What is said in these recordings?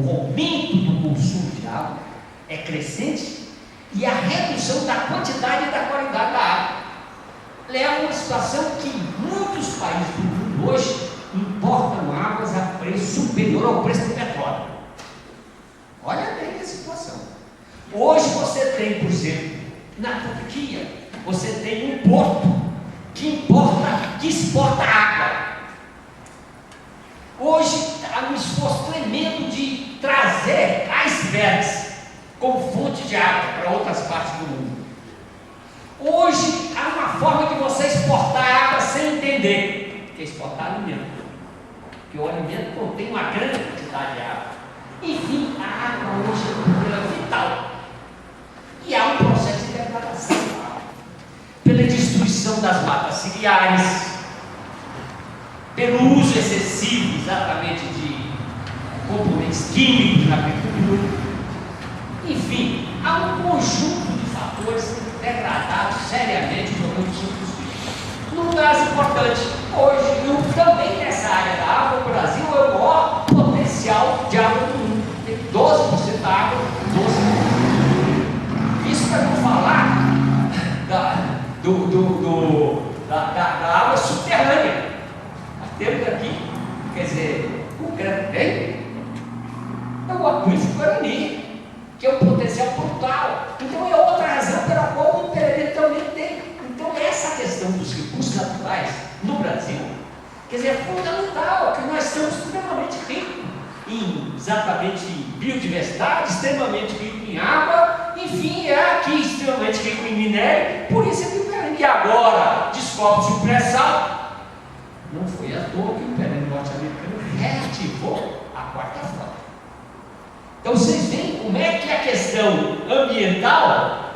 aumento do consumo de água é crescente e a redução da quantidade e da qualidade da água leva a uma situação que muitos países do mundo hoje importam águas a preço superior ao preço do petróleo. Olha bem a situação. Hoje você tem, por exemplo, na Turquia, você tem um porto que exporta água. Hoje há um esforço tremendo de trazer icebergs como fonte de água para outras partes do mundo. Hoje há uma forma de você exportar água sem entender, que é exportar alimento, porque o alimento contém uma grande quantidade de água. Enfim, a água hoje é um problema vital. E há um processo de degradação da água, pela destruição das matas ciliares, pelo uso excessivo exatamente de componentes químicos na agricultura. Enfim, há um conjunto de fatores que têm degradado seriamente o produto dos rios. Num caso importante, hoje, também nessa área da água, o Brasil é o maior potencial de água do mundo. Tem 12% da água, 12%. Isso para não falar da água subterrânea. Nós temos aqui, quer dizer, o grande é o aquífero Guarani, que é um potencial brutal. Então é outra razão pela qual o Imperatriz também tem. Então essa questão dos recursos naturais no Brasil, quer dizer, é fundamental, porque nós estamos extremamente ricos em exatamente biodiversidade, extremamente rico em água, enfim, é aqui extremamente rico em minério, por isso é que o Imperatriz agora descobre-se o pré-sal. Não foi à toa que o Império norte-americano reativou a quarta frota. Então vocês veem como é que a questão ambiental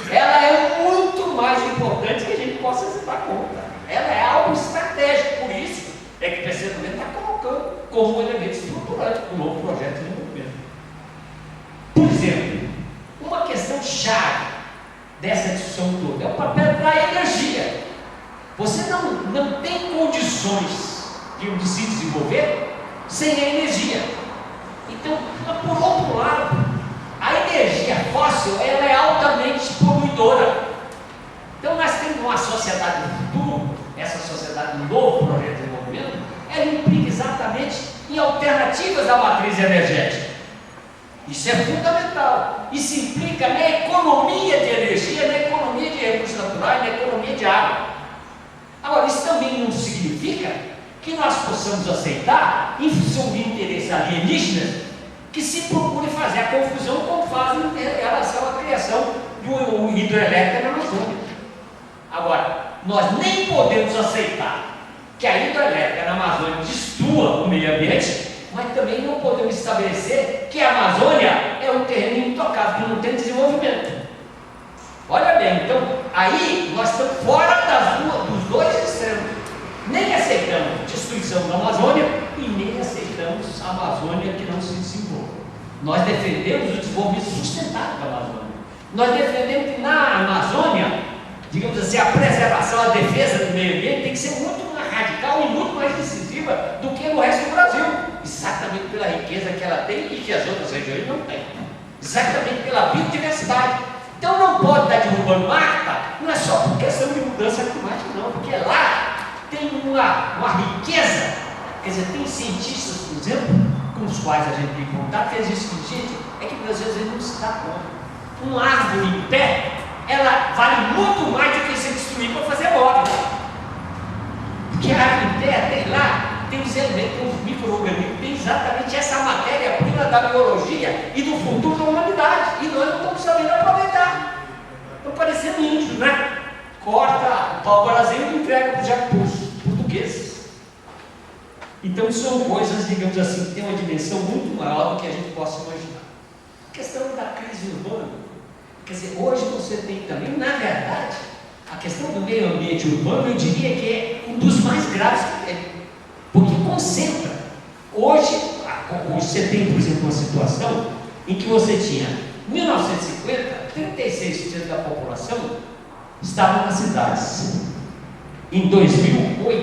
ela é muito mais importante que a gente possa se dar conta. Ela é algo estratégico, por isso é que o PCdoB está colocando como um elemento estruturante do novo projeto de desenvolvimento. Por exemplo, uma questão chave dessa discussão toda é o papel da energia. Você não tem condições de se desenvolver sem a energia. Então, por outro lado, a energia fóssil ela é altamente poluidora. Então, nós temos uma sociedade do futuro, essa sociedade do novo projeto de desenvolvimento, ela implica exatamente em alternativas da matriz energética. Isso é fundamental. Isso implica na economia de energia, na economia de recursos naturais, na economia de água. Agora, isso também não significa que nós possamos aceitar, em função de interesses alienígenas, que se procure fazer a confusão como fazem em relação à criação de um hidrelétrico na Amazônia. Agora, nós nem podemos aceitar que a hidrelétrica na Amazônia destrua o meio ambiente, mas também não podemos estabelecer que a Amazônia é um terreno intocável, que não tem desenvolvimento. Olha bem, então, aí nós estamos fora dos dois extremos. Nem aceitamos destruição da Amazônia e nem aceitamos a Amazônia que não se desenvolva. Nós defendemos o desenvolvimento sustentável da Amazônia. Nós defendemos que na Amazônia, digamos assim, a preservação, a defesa do meio ambiente tem que ser muito mais radical e muito mais decisiva do que no resto do Brasil. Exatamente pela riqueza que ela tem e que as outras regiões não têm. Exatamente pela biodiversidade. Então não pode estar derrubando mata, não é só por questão de mudança climática, não, porque lá tem uma riqueza, quer dizer, tem cientistas, por exemplo, com os quais a gente tem contato, que diz que, gente, é que às vezes a gente não se dá conta. Uma árvore em pé, ela vale muito mais do que se destruir para fazer móvel. Porque a árvore em pé, tem lá, tem os elementos, tem os micro-organismos, tem exatamente essa matéria-prima da biologia e do futuro da humanidade. E nós não estamos sabendo aproveitar. Estão parecendo índios, né? Corta o pau-brasil e entrega para os japoneses, portugueses. Então são coisas, digamos assim, que têm uma dimensão muito maior do que a gente possa imaginar. A questão da crise urbana, quer dizer, hoje você tem também, na verdade, a questão do meio ambiente urbano, eu diria que é um dos mais graves que tem, porque concentra. Hoje você tem, por exemplo, uma situação em que você tinha, em 1950, 36% da população estavam nas cidades. Em 2000, 81,25%.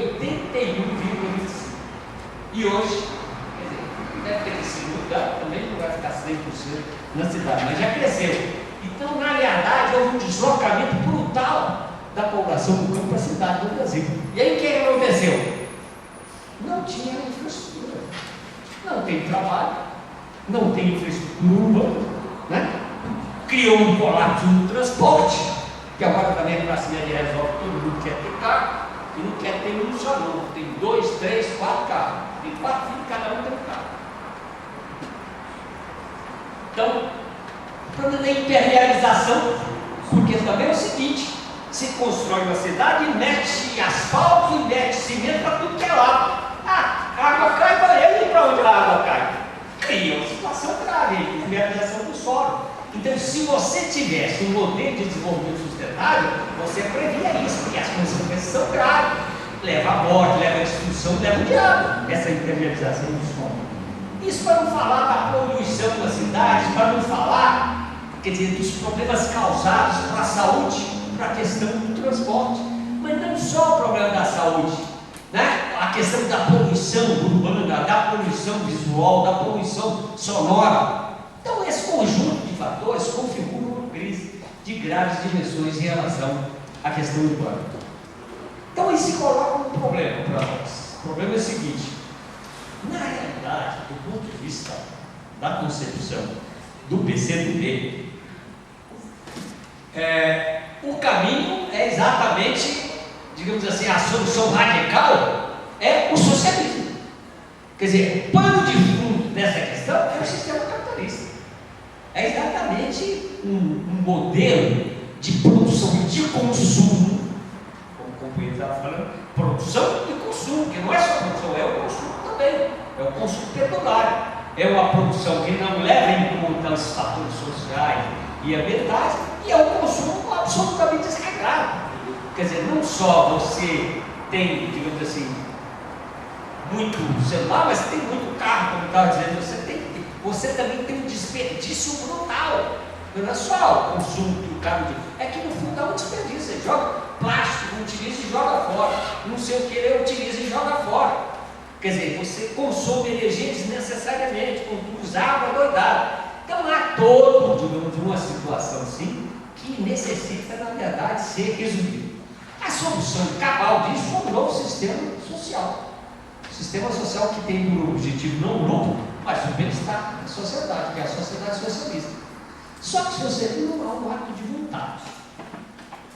E hoje, quer dizer, deve ter sido mudado também, não vai 100% na cidade, mas já cresceu. Então, na verdade, houve um deslocamento brutal da população do campo para a cidade do Brasil. E aí o que aconteceu? Não tinha infraestrutura, não tem trabalho, não tem infraestrutura urbana, né? Criou um colapso no transporte, que agora também a classe média resolve, todo mundo quer ter carro, e não quer ter um só não, tem 2, 3, 4 carros, tem 4 filhos, cada um tem um carro. Então, o problema da imperialização, porque também é o seguinte, se constrói uma cidade e mete asfalto e mete cimento para tudo que é lado. A água cai para ele, e para onde a água cai? Cria uma situação grave, imperialização do solo. Então, se você tivesse um modelo de desenvolvimento sustentável, você previa isso, porque as consequências são graves. Leva a morte, leva a destruição, leva o diabo, essa imperialização do solo. Isso para não falar da poluição das cidades, para não falar, quer dizer, dos problemas causados para a saúde, para a questão do transporte. Mas não só o problema da saúde, né? A questão da poluição urbana, da poluição visual, da poluição sonora. Então, esse conjunto de fatores configura uma crise de graves dimensões em relação à questão urbana. Então, aí se coloca um problema para nós. O problema é o seguinte: na realidade, do ponto de vista da concepção do PCdoB, o caminho é exatamente, digamos assim, a solução radical é o socialismo. Quer dizer, o pano de fundo dessa questão é o sistema capitalista. É exatamente um modelo de produção e de consumo, como o companheiro estava falando, produção e consumo, que não é só produção, é o consumo também, é o consumo pecuário, é uma produção que não leva em conta os fatores sociais e ambientais, e é um consumo absolutamente desregrado. Quer dizer, não só você tem, digamos assim, muito celular, mas tem muito carro, como eu estava dizendo, você também tem um desperdício brutal. Não é só o consumo do carro, é que no fundo dá um desperdício. Você joga plástico, utiliza e joga fora. Não sei o que ele utiliza e joga fora. Quer dizer, você consome energia desnecessariamente, usa água doidada. Então há todo, digamos, uma situação assim que necessita, na verdade, ser resolvida. A solução cabal disso é um novo sistema social. Sistema social que tem por objetivo não o lucro, mas o bem-estar da sociedade, que é a sociedade socialista. Só que o socialismo não é um ato de vontade.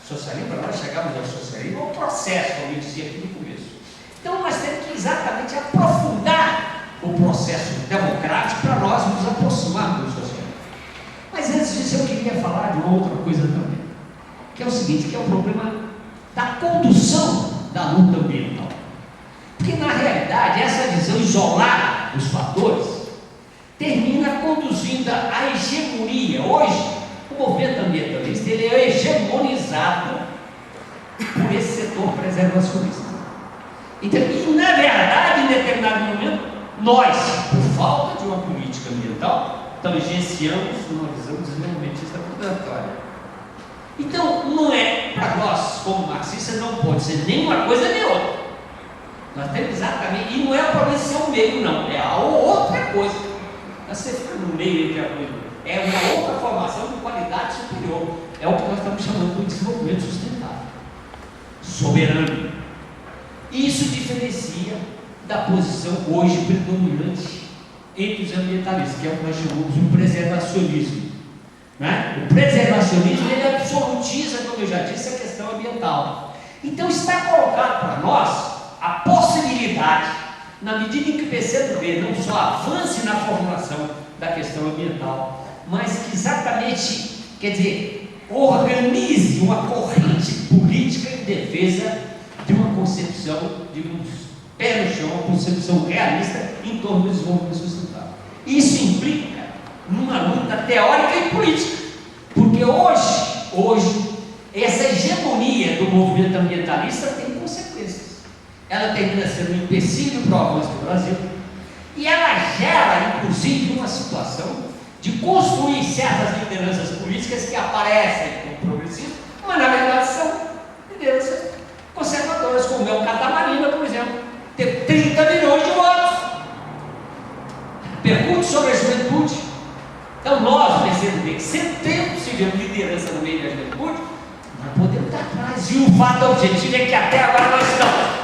O socialismo, para nós chegarmos ao socialismo, é um processo, como eu dizia aqui no começo. Então nós temos que exatamente aprofundar o processo democrático para nós nos aproximarmos do socialismo. Mas antes disso eu queria falar de uma outra coisa também, que é o seguinte, que é o problema da condução da luta ambiental. Porque na realidade essa visão isolada dos fatores termina conduzindo à hegemonia. Hoje o movimento ambientalista ele é hegemonizado por esse setor preservacionista. Então, e na verdade, em determinado momento, nós, por falta de uma política ambiental, tangenciamos uma visão desenvolvimentista predatória. Então, não é, para nós, como marxistas, não pode ser nem uma coisa nem outra. Nós temos exatamente, e não é para ser um meio, não, é a outra coisa. Você fica no meio entre a coisa, é uma outra formação de qualidade superior. É o que nós estamos chamando de desenvolvimento sustentável, soberano. Isso diferencia da posição hoje predominante entre os ambientalistas, que é o que nós chamamos de preservacionismo. Né? O preservacionismo ele absolutiza, como eu já disse, a questão ambiental. Então está colocado para nós a possibilidade, na medida em que o PCdoB não só avance na formulação da questão ambiental, mas que exatamente, quer dizer, organize uma corrente política em defesa de uma concepção, digamos, pé no chão, uma concepção realista em torno do desenvolvimento sustentável. Isso implica numa luta teórica e política, porque hoje essa hegemonia do movimento ambientalista tem consequências. Ela termina sendo um empecilho para o avanço do Brasil e ela gera, inclusive, uma situação de construir certas lideranças políticas que aparecem como progressistas, mas na verdade são lideranças conservadoras, como é o Catamarina, por exemplo, tem 30 milhões de votos. Pergunte sobre a juventude, dizer que se tem possível liderança no meio da juventude, nós podemos estar atrás. E o fato objetivo é que até agora nós estamos.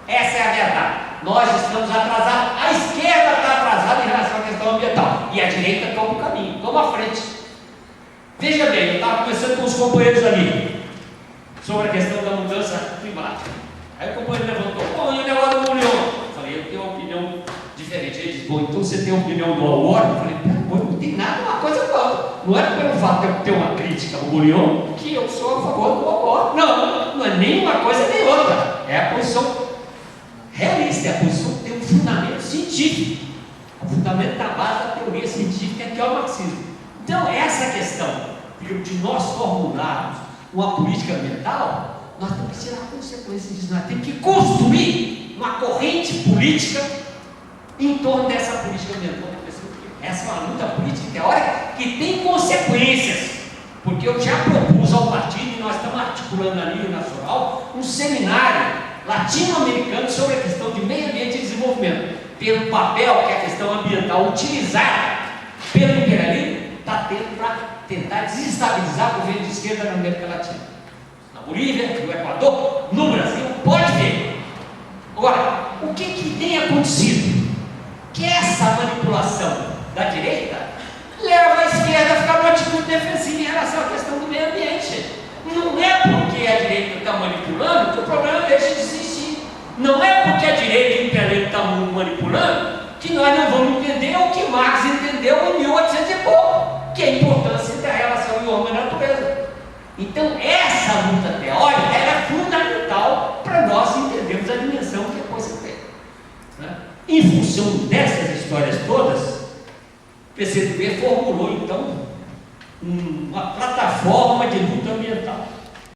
Essa é a verdade. Nós estamos atrasados. A esquerda está atrasada em relação à questão ambiental. E a direita toma o caminho, toma a frente. Veja bem, eu estava conversando com os companheiros ali sobre a questão da mudança climática. Aí o companheiro levantou: pô, e o negócio do Murion? Eu falei: eu tenho uma opinião diferente. Ele disse: bom, então você tem a opinião do Award? Eu falei: pô, não tem nada uma coisa com a outra. Não é pelo fato de eu ter uma crítica ao Murion que eu sou a favor do Award. Não, não é nem uma coisa nem outra. É a posição realista, é a posição que tem um fundamento científico. O fundamento da base da teoria científica que é o marxismo. Então, essa questão de nós formularmos uma política ambiental, nós temos que tirar consequências disso. Nós temos que construir uma corrente política em torno dessa política ambiental. Essa é uma luta política teórica que tem consequências, porque eu já propus ao partido, e nós estamos articulando a nível nacional, um seminário latino-americano sobre a questão de meio ambiente e desenvolvimento, pelo papel que a questão ambiental utilizada pelo imperialismo está tendo para tentar desestabilizar o governo de esquerda na América Latina, na Bolívia, no Equador, no Brasil. Pode ver. Agora, o que tem acontecido? Que essa manipulação da direita leva a esquerda a ficar numa atitude defensiva em relação à questão do meio ambiente. Não é porque a direita está manipulando que o problema deixa de existir. Não é porque a direita e o imperialismo estão manipulando que nós não vamos entender o que Marx entendeu em 1800 e pouco, que é a importância da relação de homem e natureza. Então, essa luta teórica é fundamental para nós entendermos a dimensão que a coisa tem, né? Em função dessas histórias todas, o PCdoB formulou então uma plataforma de luta ambiental